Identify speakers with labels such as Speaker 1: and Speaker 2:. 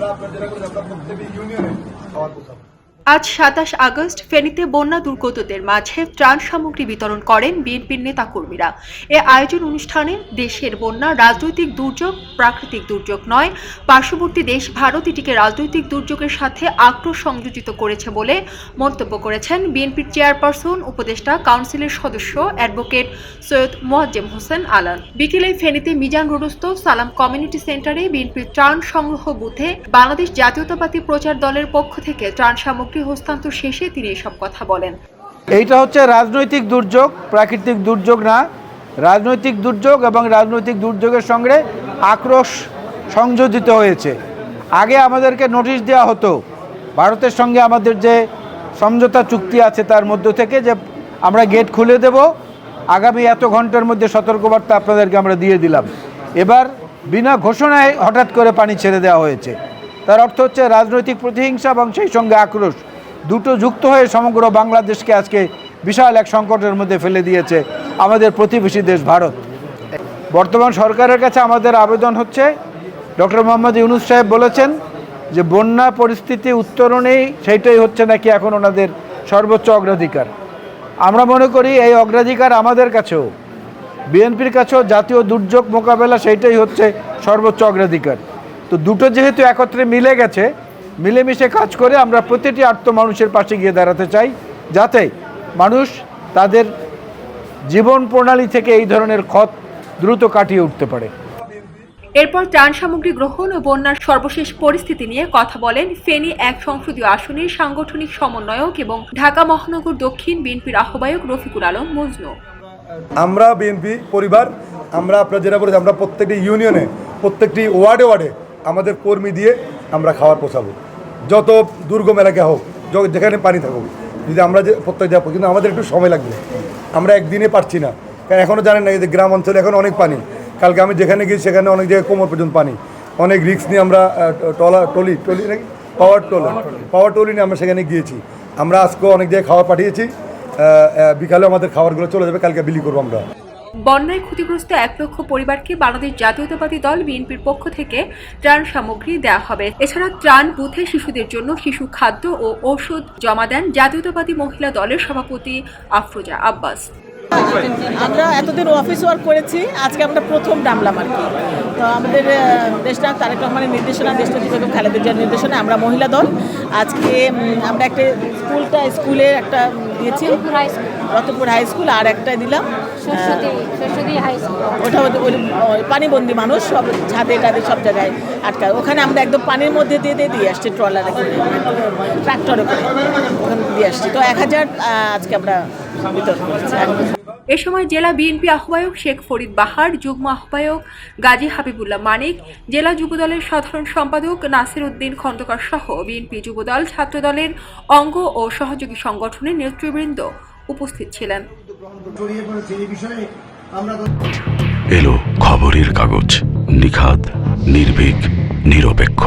Speaker 1: আমরা আপনার জেলা করে আমরা প্রত্যেকটি ইউনিয়নে খাবার পৌঁছাবো।
Speaker 2: আজ ২৭ আগস্ট ফেনীতে বন্যা দুর্গতদের মাঝে ত্রাণ সামগ্রী বিতরণ করেন বিএনপির নেতাকর্মীরা। এ আয়োজন অনুষ্ঠানে দেশের বন্যা রাজনৈতিক দুর্যোগ, প্রাকৃতিক দুর্যোগ নয়, পার্শ্ববর্তী দেশ ভারত এটিকে রাজনৈতিক দুর্যোগের সাথে আক্রোশ সংযোজিত করেছে বলে মন্তব্য করেছেন বিএনপির চেয়ারপারসন, উপদেষ্টা কাউন্সিলের সদস্য অ্যাডভোকেট সৈয়দ মোয়াজ্জেম হোসেন আলান। বিকেলে ফেনীতে মিজান রোডস্থ সালাম কমিউনিটি সেন্টারে বিএনপির ত্রাণ সংগ্রহ বুথে বাংলাদেশ জাতীয়তাবাদী প্রচার দলের পক্ষ থেকে ত্রাণ সামগ্রী হস্তান্তর শেষে তিনি এসব কথা বলেন।
Speaker 3: এইটা হচ্ছে রাজনৈতিক দুর্যোগ, প্রাকৃতিক দুর্যোগ না। রাজনৈতিক দুর্যোগ এবং রাজনৈতিক দুর্যোগের সঙ্গে আক্রোশ সংযোজিত হয়েছে। আগে আমাদেরকে নোটিশ দেওয়া হতো, ভারতের সঙ্গে আমাদের যে সমঝোতা চুক্তি আছে তার মধ্য থেকে, যে আমরা গেট খুলে দেব, আগামী এত ঘন্টার মধ্যে সতর্কবার্তা আপনাদেরকে আমরা দিয়ে দিলাম। এবার বিনা ঘোষণায় হঠাৎ করে পানি ছেড়ে দেওয়া হয়েছে। তার অর্থ হচ্ছে রাজনৈতিক প্রতিহিংসা এবং সেই সঙ্গে আক্রোশ দুটো যুক্ত হয়ে সমগ্র বাংলাদেশকে আজকে বিশাল এক সংকটের মধ্যে ফেলে দিয়েছে আমাদের প্রতিবেশী দেশ ভারত। বর্তমান সরকারের কাছে আমাদের আবেদন হচ্ছে, ডক্টর মোহাম্মদ ইউনূস সাহেব বলেছেন যে বন্যা পরিস্থিতি উত্তরণেই সেইটাই হচ্ছে নাকি এখন ওনাদের সর্বোচ্চ অগ্রাধিকার। আমরা মনে করি এই অগ্রাধিকার আমাদের কাছেও, বিএনপির কাছেও জাতীয় দুর্যোগ মোকাবেলা সেইটাই হচ্ছে সর্বোচ্চ অগ্রাধিকার। তো দুটো যেহেতু একত্রে মিলে গেছে, মিলেমিশে কাজ করে আমরা প্রতিটি আর্ত মানুষের পাশে গিয়ে দাঁড়াতে চাই, যাতে মানুষ তাদের জীবন প্রণালী থেকে এই ধরনের ক্ষত দ্রুত কাটিয়ে উঠতে পারে।
Speaker 2: এরপর ত্রাণ সামগ্রী গ্রহণ ও বন্যার সর্বশেষ পরিস্থিতি নিয়ে কথা বলেন ফেনী ১ সংসদীয় আসনের সাংগঠনিক সমন্বয়ক এবং ঢাকা মহানগর দক্ষিণ বিএনপির আহ্বায়ক রফিকুল আলম মজনু।
Speaker 1: আমরা বিএনপি পরিবার, আমরা আপনার জেলা করে আমরা প্রত্যেকটি ইউনিয়নে, প্রত্যেকটি ওয়ার্ডে ওয়ার্ডে আমাদের কর্মী দিয়ে আমরা খাবার পৌঁছাবো। যত দুর্গম এলাকা হোক, যেখানে পানি থাকুক, যদি আমরা যে প্রত্যেক যাবো, কিন্তু আমাদের একটু সময় লাগবে। আমরা একদিনে পারছি না, কারণ এখনও জানেন না যে গ্রাম অঞ্চলে এখন অনেক পানি। কালকে আমি যেখানে গিয়েছি সেখানে অনেক জায়গায় কোমর পর্যন্ত পানি। অনেক রিস্ক নিয়ে আমরা টলি নাকি পাওয়ার টলি নিয়ে আমরা সেখানে গিয়েছি। আমরা আজকেও অনেক জায়গায় খাবার পাঠিয়েছি। বিকালে আমাদের খাবারগুলো চলে যাবে, কালকে বিলি করবো আমরা।
Speaker 2: বন্যায় ক্ষতিগ্রস্ত ১ লক্ষ পরিবারকে বাংলাদেশ জাতীয়তাবাদী দল বিএনপির পক্ষ থেকে ত্রাণ সামগ্রী দেওয়া হবে। এছাড়া ত্রাণ বুথে শিশুদের জন্য শিশু খাদ্য ও ঔষধ জমা দেন জাতীয়তাবাদী মহিলা দলের সভাপতি আফরোজা আব্বাস।
Speaker 4: আমরা এতদিন অফিস ওয়ার্ক করেছি, আজকে আমরা প্রথম নামলাম আর কি। তো আমাদের দেশনায়ক তারেক রহমানের নির্দেশনা, দেশনেত্রী বেগম খালেদা জিয়ার নির্দেশনা আমরা মহিলা দল আজকে আমরা একটা স্কুলের একটা দিয়েছি, রতনপুর হাই স্কুল, আর একটা দিলাম ওটা পানিবন্দী মানুষ, সব ছাদে টাদে সব জায়গায় আটকা, ওখানে আমরা একদম পানির মধ্যে দিয়ে আসছি, ট্রলারে করে, ট্রাক্টরে করে ওখানে দিয়ে আসছি। তো ১,০০০ আজকে আমরা বিতরণ করছি।
Speaker 2: এ সময় জেলা বিএনপি আহ্বায়ক শেখ ফরিদ বাহার, যুগ্ম আহ্বায়ক গাজী হাবিবুল্লাহ মানিক, জেলা যুবদলের সাধারণ সম্পাদক নাসির উদ্দিন খন্দকার সহ বিএনপি যুবদল, ছাত্রদলের অঙ্গ ও সহযোগী সংগঠনের নেতৃবৃন্দ উপস্থিত ছিলেন।
Speaker 5: এলো খবরের কাগজ, নিখাত, নির্ভীক, নিরপেক্ষ।